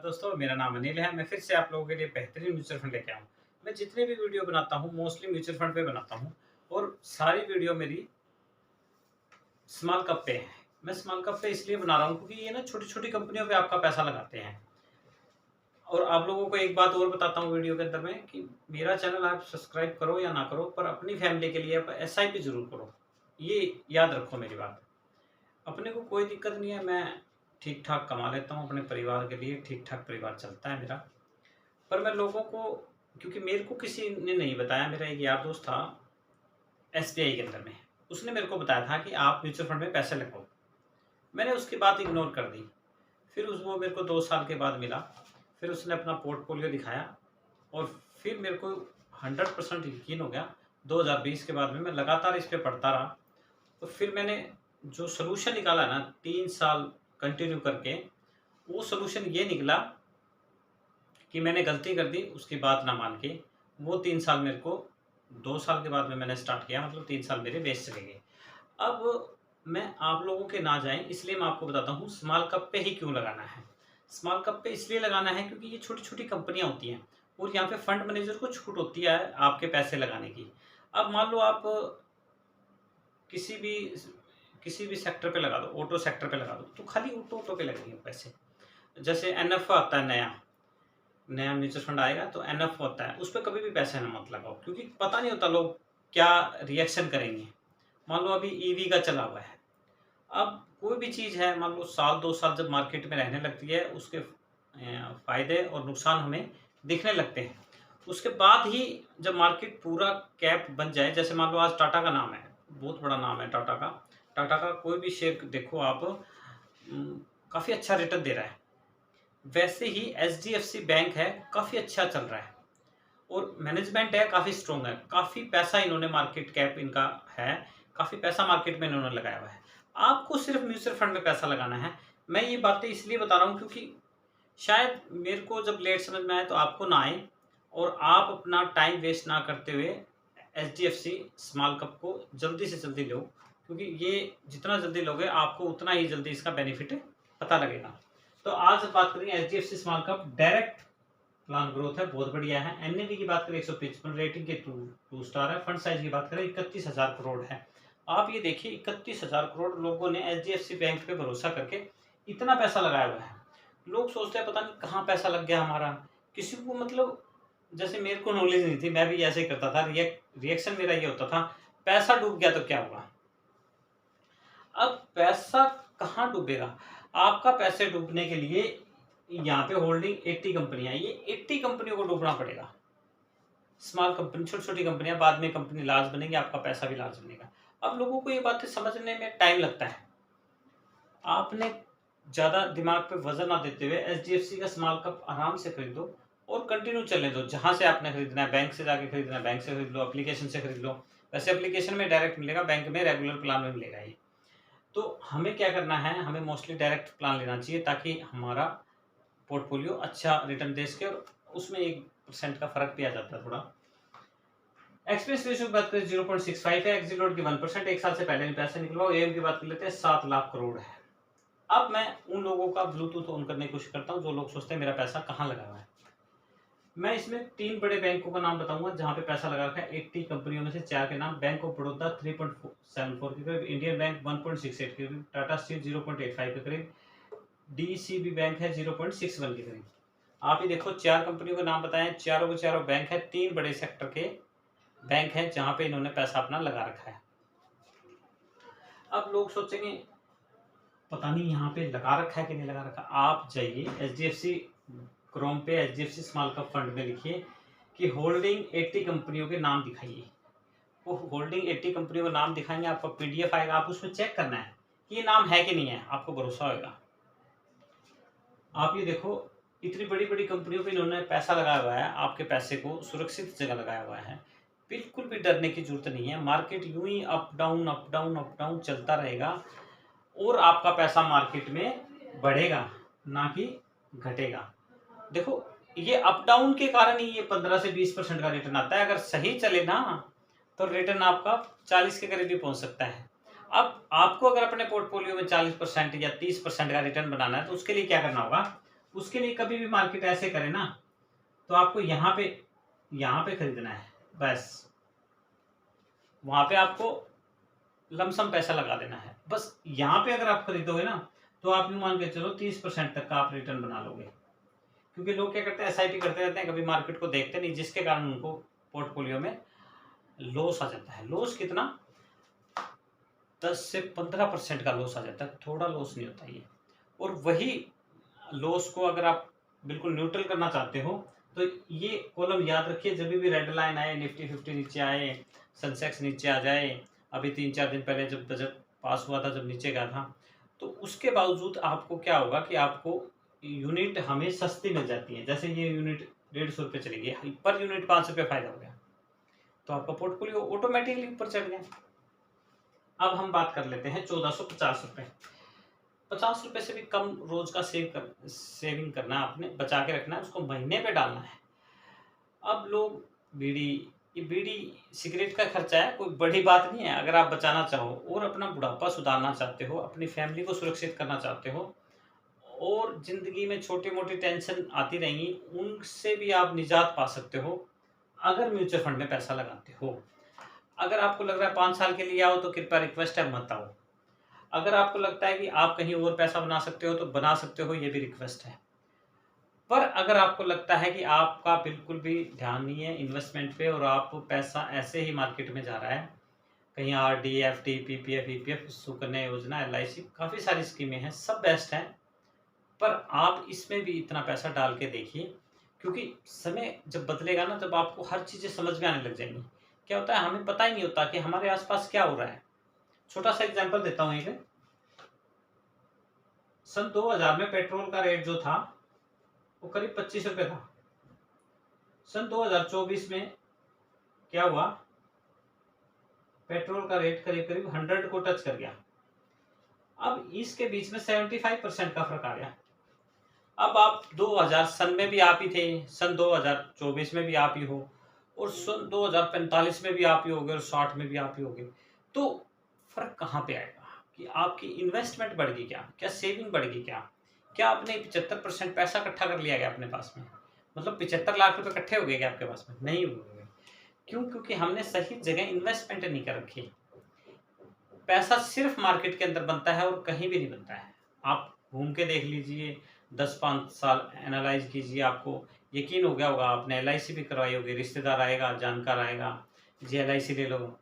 दोस्तों, मेरा नाम अनिल है। मैं फिर से आप लोगों के लिए बेहतरीन म्यूचुअल फंड लेके आया हूँ। मैं जितने भी वीडियो बनाता हूँ मोस्टली म्यूचुअल फंड पे बनाता हूँ और सारी वीडियो मेरी स्मॉल कैप पे है। मैं स्मॉल कैप पे इसलिए बना रहा हूँ क्योंकि ये ना छोटी-छोटी कंपनियों पे आपका पैसा लगाते हैं। और आप लोगों को एक बात और बताता हूँ वीडियो के अंदर में कि मेरा चैनल आप सब्सक्राइब करो या ना करो, पर अपनी फैमिली के लिए आप एसआईपी ज़रूर करो। ये याद रखो मेरी बात। अपने को कोई दिक्कत नहीं है, मैं ठीक-ठाक कमा लेता हूँ अपने परिवार के लिए, ठीक-ठाक परिवार चलता है मेरा। पर मैं लोगों को क्योंकि मेरे को किसी ने नहीं बताया, मेरा एक यार दोस्त था एसबीआई के अंदर में, उसने मेरे को बताया था कि आप म्यूचुअल फंड में पैसे लगाओ। मैंने उसकी बात इग्नोर कर दी। फिर उस वो मेरे को 2 साल के बाद मिला, फिर उसने अपना पोर्टफोलियो दिखाया और फिर मेरे को 100% यकीन हो गया। 2020 के बाद में मैं लगातार इस पे पढ़ता रहा, तो फिर मैंने जो सॉल्यूशन निकाला ना 3 साल कंटिन्यू करके, वो सॉल्यूशन ये निकला कि मैंने गलती कर दी उसकी बात ना मान के। वो 3 साल मेरे को 2 साल के बाद में मैंने स्टार्ट किया, मतलब 3 साल मेरे वेस्ट चले गए। अब मैं आप लोगों के ना जाएँ इसलिए मैं आपको बताता हूँ स्मॉल कैप पे ही क्यों लगाना है। स्मॉल कैप पे इसलिए लगाना है क्योंकि ये छोटी-छोटी कंपनियाँ होती हैं और यहाँ पे फंड मैनेजर को छूट होती है आपके पैसे लगाने की। अब मान लो आप किसी भी किसी भी सेक्टर पे लगा दो, ऑटो सेक्टर पे लगा दो, तो खाली ऑटो पे लगेंगे पैसे। जैसे एनएफ आता है नया, नया म्यूचुअल फंड आएगा तो एनएफ होता है, उस पे कभी भी पैसे ना मत लगाओ क्योंकि पता नहीं होता लोग क्या रिएक्शन करेंगे। मान लो अभी ईवी का चला हुआ है, अब कोई भी चीज़ है मान लो साल 2 साल जब मार्केट में रहने लगती है उसके फ़ायदे और नुकसान हमें दिखने लगते हैं। उसके बाद ही जब मार्केट पूरा कैप बन जाए, जैसे मान लो आज टाटा का नाम है, बहुत बड़ा नाम है टाटा का। टाटा का कोई भी शेयर देखो आप काफ़ी अच्छा रिटर्न दे रहा है। वैसे ही एचडीएफसी बैंक है, काफ़ी अच्छा चल रहा है और मैनेजमेंट है काफ़ी स्ट्रॉन्ग है, काफ़ी पैसा इन्होंने मार्केट कैप इनका है, काफ़ी पैसा मार्केट में इन्होंने लगाया हुआ है। आपको सिर्फ म्यूचुअल फंड में पैसा लगाना है। मैं ये बातें इसलिए बता रहा हूँ क्योंकि शायद मेरे को जब लेट समझ में आए तो आपको ना आए और आप अपना टाइम वेस्ट ना करते हुए एचडीएफसी स्मॉल कैप को जल्दी से जल्दी लो, क्योंकि ये जितना जल्दी लोगे आपको उतना ही जल्दी इसका बेनिफिट पता लगेगा। तो आज बात करेंगे HDFC small cap direct plan growth है, बहुत बढ़िया है। एनएवी की बात करें 155, रेटिंग के टू स्टार है। फंड साइज की बात करें 31,000 करोड़ है। आप ये देखिए 31,000 करोड़ लोगों ने एचडीएफसी बैंक पे भरोसा करके इतना पैसा लगाया हुआ है। लोग सोचते हैं पता नहीं कहाँ पैसा लग गया हमारा, किसी को मतलब जैसे मेरे को नॉलेज नहीं थी, मैं भी ऐसे ही करता था। रिएक्शन मेरा ये होता था, पैसा डूब गया तो क्या हुआ। अब पैसा कहाँ डूबेगा, आपका पैसे डूबने के लिए यहाँ पे होल्डिंग 80 कंपनियां, ये 80 कंपनियों को डूबना पड़ेगा। स्मॉल कंपनी, छोटी-छोटी कंपनियां, बाद में कंपनी लार्ज बनेगी, आपका पैसा भी लार्ज बनेगा। अब लोगों को ये बातें समझने में टाइम लगता है। आपने ज़्यादा दिमाग पे वज़न ना देते हुए एचडीएफसी का स्मॉल कैप आराम से खरीदो और कंटिन्यू चलने दो। जहाँ से आपने खरीदना है, बैंक से जाके खरीदना है, बैंक से खरीद लो, एप्लीकेशन से खरीद लो। वैसे एप्लीकेशन में डायरेक्ट मिलेगा, बैंक में रेगुलर प्लान में मिलेगा ये। तो हमें क्या करना है, हमें मोस्टली डायरेक्ट प्लान लेना चाहिए ताकि हमारा पोर्टफोलियो अच्छा रिटर्न दे सके और उसमें 1% का फ़र्क भी आ जाता है थोड़ा। एक्सपेंस रेशियो की बात करें 0.65 है, एक्सिट लोड की 1%, 1 साल से पहले पैसे निकलवाओ। एम की बात कर लेते हैं 7 लाख करोड़ है। अब मैं उन लोगों का ब्लूटूथ ऑन करने की कोशिश करता हूँ जो लोग सोचते हैं मेरा पैसा कहाँ लगा हुआ है। मैं इसमें 3 बड़े बैंकों का नाम बताऊंगा जहाँ पे पैसा लगा रखा है। 80 कंपनियों में से 4 के नाम, बैंक ऑफ बड़ौदा 3.74 के करीब, इंडियन बैंक 1.68 के करीब, टाटा स्टील 0.85 के करीब, डीसीबी बैंक है 0.61 के करीब। आप ही देखो 4 कंपनियों के नाम बताएं, चारों के चारों बैंक है, 3 बड़े सेक्टर के बैंक हैं जहाँ पे इन्होंने पैसा अपना लगा रखा है। अब लोग सोचेंगे पता नहीं यहाँ पे लगा रखा है कि नहीं लगा रखा। आप जाइए एचडीएफसी क्रोम पे, एचडीएफसी स्मॉल कैप फंड में लिखिए कि होल्डिंग 80 कंपनियों के नाम दिखाइए। वो होल्डिंग 80 कंपनियों का नाम दिखाएंगे, आपका पीडीएफ आएगा, आप उसमें चेक करना है कि ये नाम है कि नहीं है, आपको भरोसा होगा। आप ये देखो इतनी बड़ी बड़ी कंपनियों पे इन्होंने पैसा लगाया हुआ है, आपके पैसे को सुरक्षित जगह लगाया हुआ है। बिल्कुल भी डरने की जरूरत नहीं है। मार्केट यूं ही up down up down up down चलता रहेगा और आपका पैसा मार्केट में बढ़ेगा, ना कि घटेगा। देखो ये अप डाउन के कारण ही ये 15 से 20% का रिटर्न आता है। अगर सही चले ना तो रिटर्न आपका 40 के करीब भी पहुंच सकता है। अब आपको अगर अपने पोर्टफोलियो में 40% या 30% का रिटर्न बनाना है तो उसके लिए क्या करना होगा, उसके लिए कभी भी मार्केट ऐसे करे ना, तो आपको यहाँ पे खरीदना है बस, वहां पे आपको लमसम पैसा लगा देना है बस। यहाँ पे अगर आप खरीदोगे ना, तो आप यूं मान के चलो 30% तक का आप रिटर्न बना लोगे। क्योंकि लोग क्या करते हैं, एसआईपी करते रहते हैं, कभी मार्केट को देखते नहीं, जिसके कारण उनको पोर्टफोलियो में लॉस आ जाता है। लॉस कितना, 10 से 15% का लॉस आ जाता है, थोड़ा लॉस नहीं होता ये। और वही लॉस को अगर आप बिल्कुल न्यूट्रल करना चाहते हो, तो ये कॉलम याद रखिए, जब भी रेड लाइन आए, निफ्टी 50 नीचे आए, सेंसेक्स नीचे आ जाए, अभी 3-4 दिन पहले जब बजट पास हुआ था, जब नीचे गया था, तो उसके बावजूद आपको क्या होगा कि आपको यूनिट हमें सस्ती मिल जाती है। जैसे ये यूनिट 150 रुपये चली गई, पर यूनिट 5 रुपये फायदा हो गया, तो आपका पोर्टफोलियो ऑटोमेटिकली ऊपर चढ़ गया। अब हम बात कर लेते हैं 1450 रुपये। 50 रुपये से भी कम रोज का सेविंग करना है आपने, बचा के रखना है, उसको महीने पे डालना है। अब लोग ये बीड़ी सिगरेट का खर्चा है, कोई बड़ी बात नहीं है। अगर आप बचाना चाहो और अपना बुढ़ापा सुधारना चाहते हो, अपनी फैमिली को सुरक्षित करना चाहते हो, और जिंदगी में छोटी मोटी टेंशन आती रहेंगी, उनसे भी आप निजात पा सकते हो अगर म्यूचुअल फंड में पैसा लगाते हो। अगर आपको लग रहा है 5 साल के लिए आओ, तो कृपया रिक्वेस्ट है, मत आओ। अगर आपको लगता है कि आप कहीं और पैसा बना सकते हो, तो बना सकते हो, ये भी रिक्वेस्ट है। पर अगर आपको लगता है कि आपका बिल्कुल भी ध्यान नहीं है इन्वेस्टमेंट पे, और आप पैसा ऐसे ही मार्केट में जा रहा है, कहीं RD, FD, PPF, EPF, Sukanya योजना, एलआईसी, काफ़ी सारी स्कीमें हैं, सब बेस्ट हैं, पर आप इसमें भी इतना पैसा डाल के देखिए। क्योंकि समय जब बदलेगा ना, तब आपको हर चीज़ें समझ में आने लग जाएंगी। क्या होता है, हमें पता ही नहीं होता कि हमारे आसपास क्या हो रहा है। छोटा सा एग्जांपल देता हूँ एक। सन 2000 में पेट्रोल का रेट जो था, वो करीब 25 रुपये था। सन 2024 में क्या हुआ, पेट्रोल का रेट करीब करीब 100 को टच कर गया। अब इसके बीच में 75% का फर्क आ गया। अब आप 2000 सन में भी आप ही थे, सन 2024 में भी आप ही हो, और सन 2045 में भी आप ही होगे, और 60 में भी आप ही होगे। तो फर्क कहाँ पे आएगा कि आपकी इन्वेस्टमेंट बढ़ गई क्या सेविंग बढ़ गई, क्या आपने 75% पैसा इकट्ठा कर लिया गया अपने पास में, मतलब 75 लाख रुपए इकट्ठे हो गए क्या आपके पास में? नहीं हुए। क्यों? क्योंकि हमने सही जगह इन्वेस्टमेंट नहीं कर रखी। पैसा सिर्फ मार्केट के अंदर बनता है और कहीं भी नहीं बनता है। आप घूम के देख लीजिए, 10-5 साल एनालाइज कीजिए, आपको यकीन हो गया होगा। आपने एलआईसी भी करवाई होगी, रिश्तेदार आएगा, जानकार आएगा, जी एलआईसी ले लो,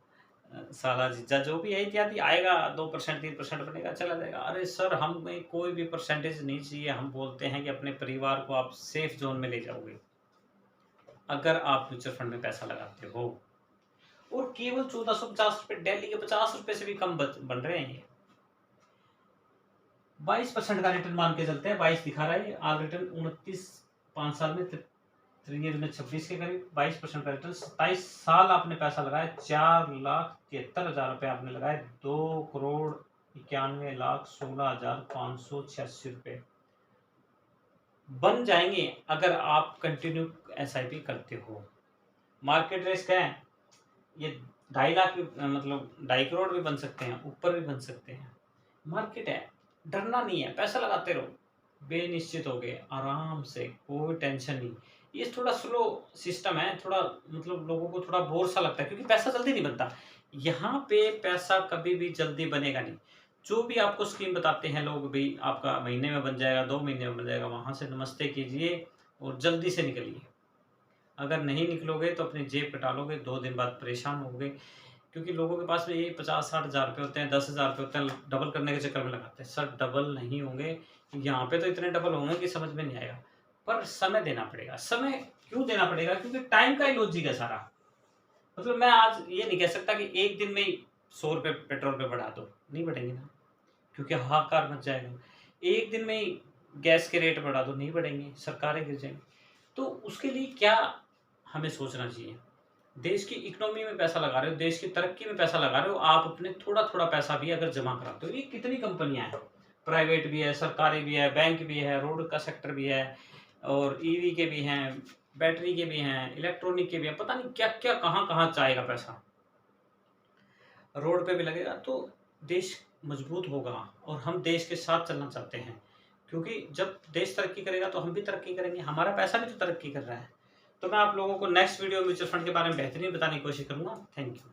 साला जीजा जो भी है इत्यादि आएगा, 2% 3% बनेगा, चला जाएगा। अरे सर, हमें कोई भी परसेंटेज नहीं चाहिए। हम बोलते हैं कि अपने परिवार को आप सेफ जोन में ले जाओगे अगर आप म्यूचुअल फंड में पैसा लगाते हो। और केवल 1450 रुपये, दिल्ली के 50 रुपये से भी कम बन रहे हैं ये। 22% का रिटर्न मान के चलते हैं, 22 दिखा रहा है आल रिटर्न, 29 5 साल में, 3 ईयर में 26 के करीब 22% का रिटर्न। 27 साल आपने पैसा लगाया, 4,73,000 रुपये आपने लगाए, 2,91,16,586 रुपये बन जाएंगे अगर आप कंटिन्यू एसआईपी करते हो। मार्केट रिस्क है, ये 2.5 लाख भी, मतलब 2.5 करोड़ भी बन सकते हैं, ऊपर भी बन सकते हैं। मार्केट है, डरना नहीं है, पैसा लगाते रहो, बेनिश्चित हो गए, आराम से, कोई टेंशन नहीं। ये थोड़ा स्लो सिस्टम है, थोड़ा मतलब लोगों को थोड़ा बोर सा लगता है, क्योंकि पैसा जल्दी नहीं बनता। यहाँ पे पैसा कभी भी जल्दी बनेगा नहीं। जो भी आपको स्कीम बताते हैं लोग, भाई आपका महीने में बन जाएगा, 2 महीने में बन जाएगा, वहाँ से नमस्ते कीजिए और जल्दी से निकलिए। अगर नहीं निकलोगे तो अपनी जेब कटा लोगे, 2 दिन बाद परेशान होगे। क्योंकि लोगों के पास में ये 50-60 हज़ार रुपये होते हैं, 10,000 रुपये होते हैं, डबल करने के चक्कर में लगाते हैं। सर डबल नहीं होंगे, यहाँ पे तो इतने डबल होंगे कि समझ में नहीं आएगा। पर समय देना पड़ेगा। समय क्यों देना पड़ेगा? क्योंकि टाइम का ही लॉजिक है सारा। मतलब मैं आज ये नहीं कह सकता कि एक दिन में ही 100 रुपये पेट्रोल पे बढ़ा दो, नहीं बढ़ेंगे ना, क्योंकि हाहाकार मच जाएगा। एक दिन में ही गैस के रेट बढ़ा दो, नहीं बढ़ेंगे, सरकारें गिर जाएंगी। तो उसके लिए क्या हमें सोचना चाहिए? देश की इकोनॉमी में पैसा लगा रहे हो, देश की तरक्की में पैसा लगा रहे हो, आप अपने थोड़ा-थोड़ा पैसा भी अगर जमा कराते हो, ये कितनी कंपनियाँ हैं, प्राइवेट भी है, सरकारी भी है, बैंक भी है, रोड का सेक्टर भी है, और ईवी के भी हैं, बैटरी के भी हैं, इलेक्ट्रॉनिक के भी हैं, पता नहीं क्या-क्या कहाँ-कहाँ जाएगा पैसा। रोड पे भी लगेगा, तो देश मजबूत होगा, और हम देश के साथ चलना चाहते हैं। क्योंकि जब देश तरक्की करेगा तो हम भी तरक्की करेंगे, हमारा पैसा भी तो तरक्की कर रहा है। तो मैं आप लोगों को नेक्स्ट वीडियो म्यूचुअल फंड के बारे में बेहतरीन बताने की कोशिश करूँगा। Thank you.